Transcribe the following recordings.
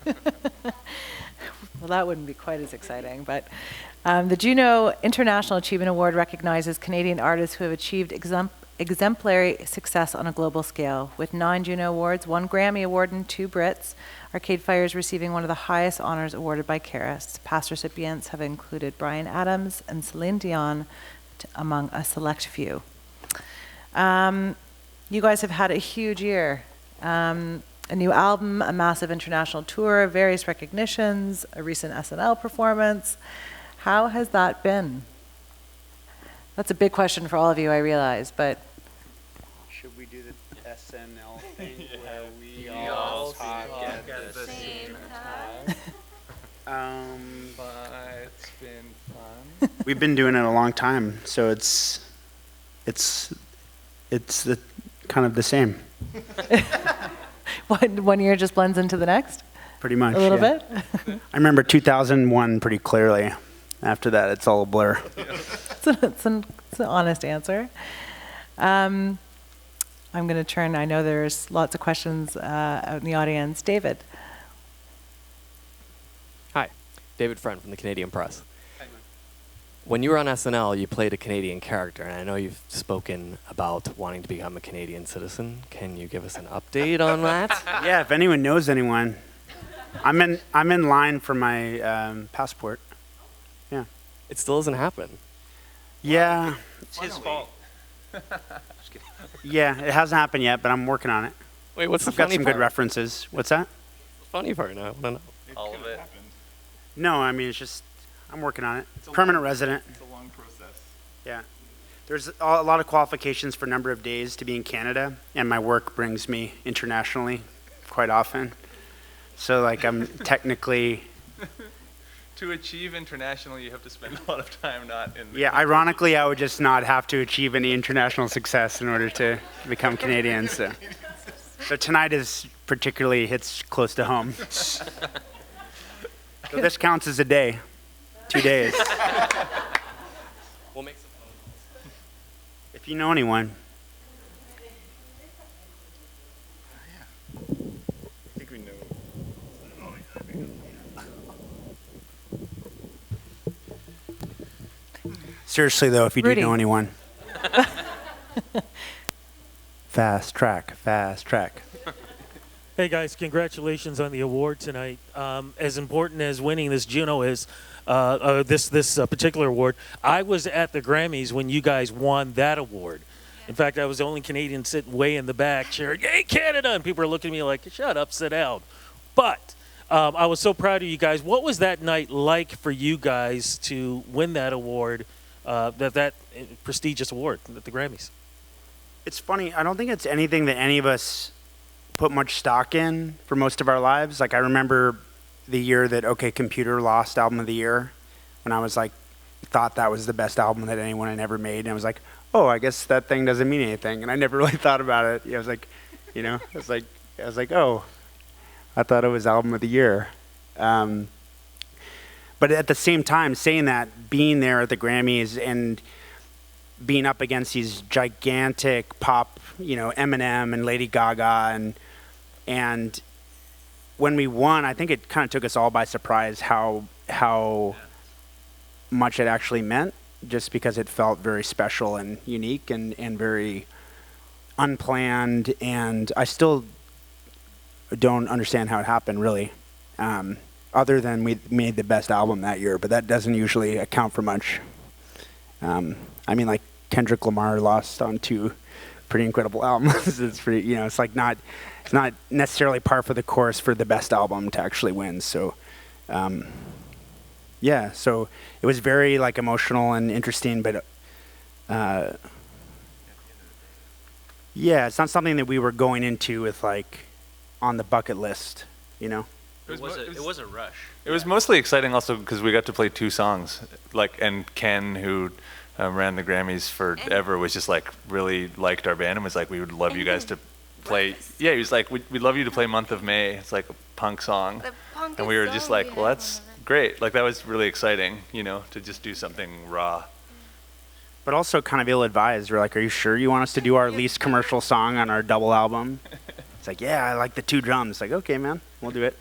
Well, that wouldn't be quite as exciting, but the Juno International Achievement Award recognizes Canadian artists who have achieved exemplary success on a global scale. With 9 Juno Awards, 1 Grammy Award, and 2 Brits, Arcade Fire is receiving one of the highest honors awarded by Keras. Past recipients have included Bryan Adams and Celine Dion, among a select few. You guys have had a huge year. A new album, a massive international tour, various recognitions, a recent SNL performance. How has that been? That's a big question for all of you, I realize, but... Should we do the SNL thing where we all talk at the same time? But it's been fun. We've been doing it a long time, so it's the kind of the same. One year just blends into the next? Pretty much, a little bit? I remember 2001 pretty clearly. After that, it's all a blur. It's an honest answer. I'm going to turn, I know there's lots of questions out in the audience. David. Hi, David Friend from the Canadian Press. When you were on SNL, you played a Canadian character, and I know you've spoken about wanting to become a Canadian citizen. Can you give us an update on that? Yeah, if anyone knows anyone. I'm in line for my passport. Yeah. It still hasn't happened. Yeah. It's his fault. Yeah, it hasn't happened yet, but I'm working on it. Wait, what's the I've got funny some part? good references. What's that? Funny part now. I want to know. All of it. No, I mean, it's just, I'm working on it. Permanent resident. It's a long process. Yeah. There's a lot of qualifications for number of days to be in Canada, and my work brings me internationally quite often. So, like, I'm technically... To achieve internationally, you have to spend a lot of time not in the... Yeah, ironically, I would just not have to achieve any international success in order to become Canadian, so tonight is particularly hits close to home. So this counts as a day, 2 days. We'll make some phone calls. If you know anyone. I think we know. Seriously, though, if you Rudy. do know anyone. Fast track, fast track. Hey guys, congratulations on the award tonight. As important as winning this Juno is, this particular award, I was at the Grammys when you guys won that award. In fact, I was the only Canadian sitting way in the back cheering, "Yay, Canada!" And people were looking at me like, "Shut up, sit down." But I was so proud of you guys. What was that night like for you guys to win that award, that prestigious award at the Grammys? It's funny, I don't think it's anything that any of us put much stock in for most of our lives. Like, I remember the year that OK Computer lost Album of the Year, when I was like, thought that was the best album that anyone had ever made, and I was like, oh, I guess that thing doesn't mean anything, and I never really thought about it. I was like, I was like, oh, I thought it was Album of the Year. But at the same time, saying that, being there at the Grammys and being up against these gigantic pop, Eminem and Lady Gaga, and when we won, I think it kind of took us all by surprise how much it actually meant, just because it felt very special and unique and very unplanned, and I still don't understand how it happened, really. Other than we made the best album that year, but that doesn't usually account for much. I mean, like, Kendrick Lamar lost on 2 pretty incredible albums. It's pretty, it's like it's not necessarily par for the course for the best album to actually win. So, yeah, so it was very, like, emotional and interesting, but yeah, it's not something that we were going into with, like, on the bucket list, It was a rush. It was mostly exciting also because we got to play 2 songs. And Ken, who ran the Grammys forever, was just like really liked our band and was like, we would love you guys to play. Yeah, he was like, we'd love you to play Month of May. It's like a punk song. And we were just like, well, that's great. Like, that was really exciting, to just do something raw. but also kind of ill-advised. We're like, are you sure you want us to do our least commercial song on our double album? It's like, yeah, I like the 2 drums. Like, okay, man, we'll do it.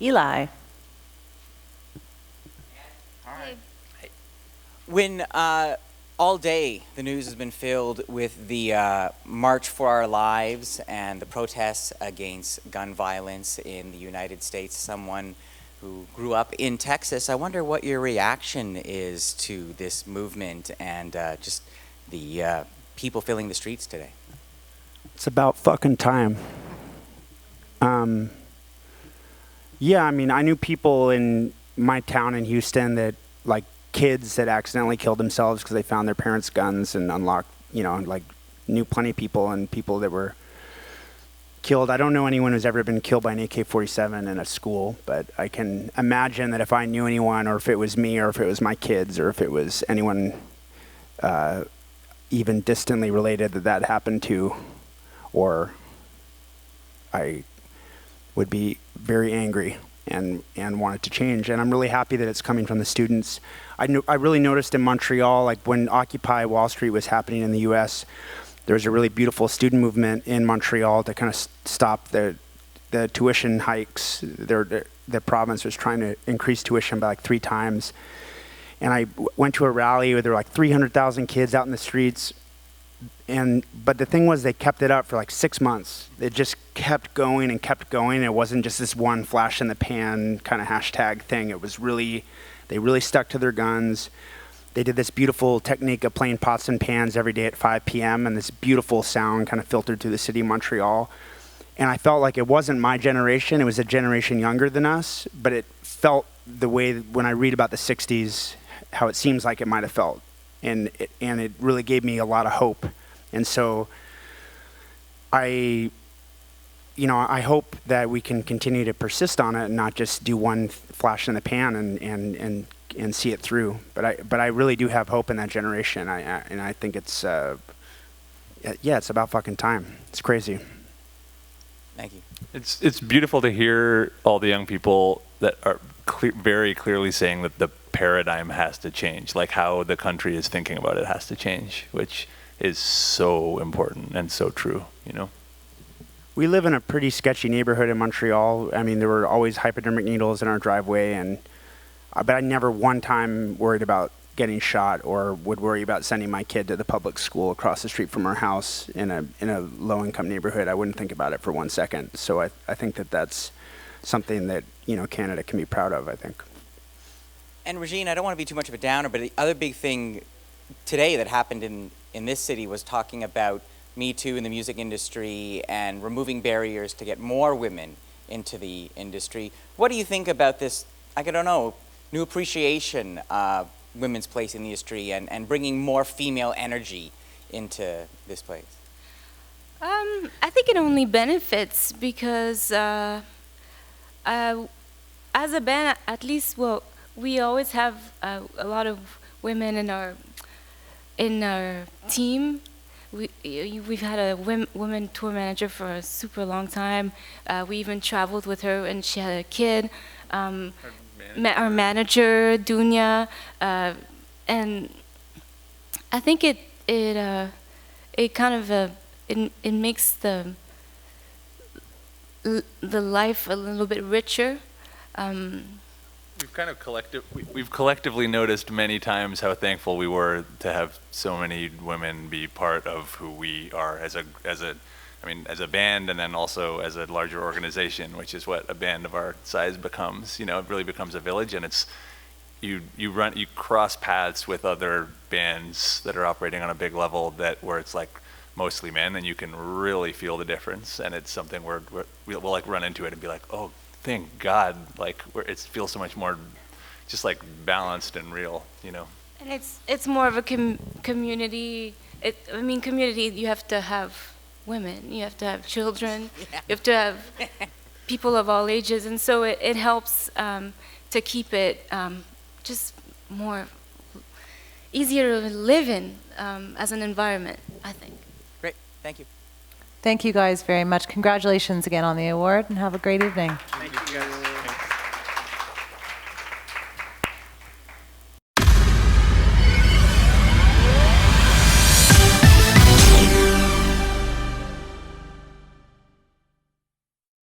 Eli. When all day the news has been filled with the March for Our Lives and the protests against gun violence in the United States, someone who grew up in Texas, I wonder what your reaction is to this movement and just the people filling the streets today. It's about fucking time. Yeah, I mean, I knew people in my town in Houston that, like, kids that accidentally killed themselves because they found their parents' guns and unlocked, you know, like, knew plenty of people and people that were killed. I don't know anyone who's ever been killed by an AK-47 in a school, but I can imagine that if I knew anyone, or if it was me, or if it was my kids, or if it was anyone even distantly related that happened to, or I would be very angry and want it to change. And I'm really happy that it's coming from the students. I really noticed in Montreal, like when Occupy Wall Street was happening in the US, there was a really beautiful student movement in Montreal to kind of stop the tuition hikes. The province was trying to increase tuition by like 3 times. And I went to a rally where there were like 300,000 kids out in the streets. But the thing was, they kept it up for like 6 months. It just kept going and kept going. It wasn't just this one flash in the pan kind of hashtag thing. It was really, they really stuck to their guns. They did this beautiful technique of playing pots and pans every day at 5 p.m. and this beautiful sound kind of filtered through the city of Montreal. And I felt like it wasn't my generation. It was a generation younger than us, but it felt the way when I read about the 60s, how it seems like it might have felt. And it really gave me a lot of hope. And so I hope that we can continue to persist on it and not just do one flash in the pan and see it through. But I really do have hope in that generation. And I think it's it's about fucking time. It's crazy. Thank you. It's beautiful to hear all the young people that are very clearly saying that the paradigm has to change, like how the country is thinking about it has to change, which is so important and so true, you know? We live in a pretty sketchy neighborhood in Montreal. I mean, there were always hypodermic needles in our driveway, but I never one time worried about getting shot or would worry about sending my kid to the public school across the street from our house in a low-income neighborhood. I wouldn't think about it for 1 second. So I think that that's something that, you know, Canada can be proud of, I think. And Regine, I don't want to be too much of a downer, but the other big thing today that happened in this city was talking about Me Too in the music industry and removing barriers to get more women into the industry. What do you think about this, I don't know, new appreciation of women's place in the industry and bringing more female energy into this place? I think it only benefits because as a band, at least, well, we always have a lot of women in our team. We've had a woman tour manager for a super long time. We even traveled with her and she had a kid. Our manager, Dunya, and I think it kind of it makes the life a little bit richer. We've collectively noticed many times how thankful we were to have so many women be part of who we are as a band, and then also as a larger organization, which is what a band of our size becomes. You know, it really becomes a village, and it's you cross paths with other bands that are operating on a big level where it's like mostly men, and you can really feel the difference. And it's something we'll like run into it and be like, oh, thank God, like it feels so much more just like balanced and real, you know. And it's more of a community. Community. You have to have women. You have to have children. Yeah. You have to have people of all ages, and so it helps to keep it just more easier to live in as an environment, I think. Great, thank you. Thank you guys very much. Congratulations again on the award, and have a great evening. Thank you guys.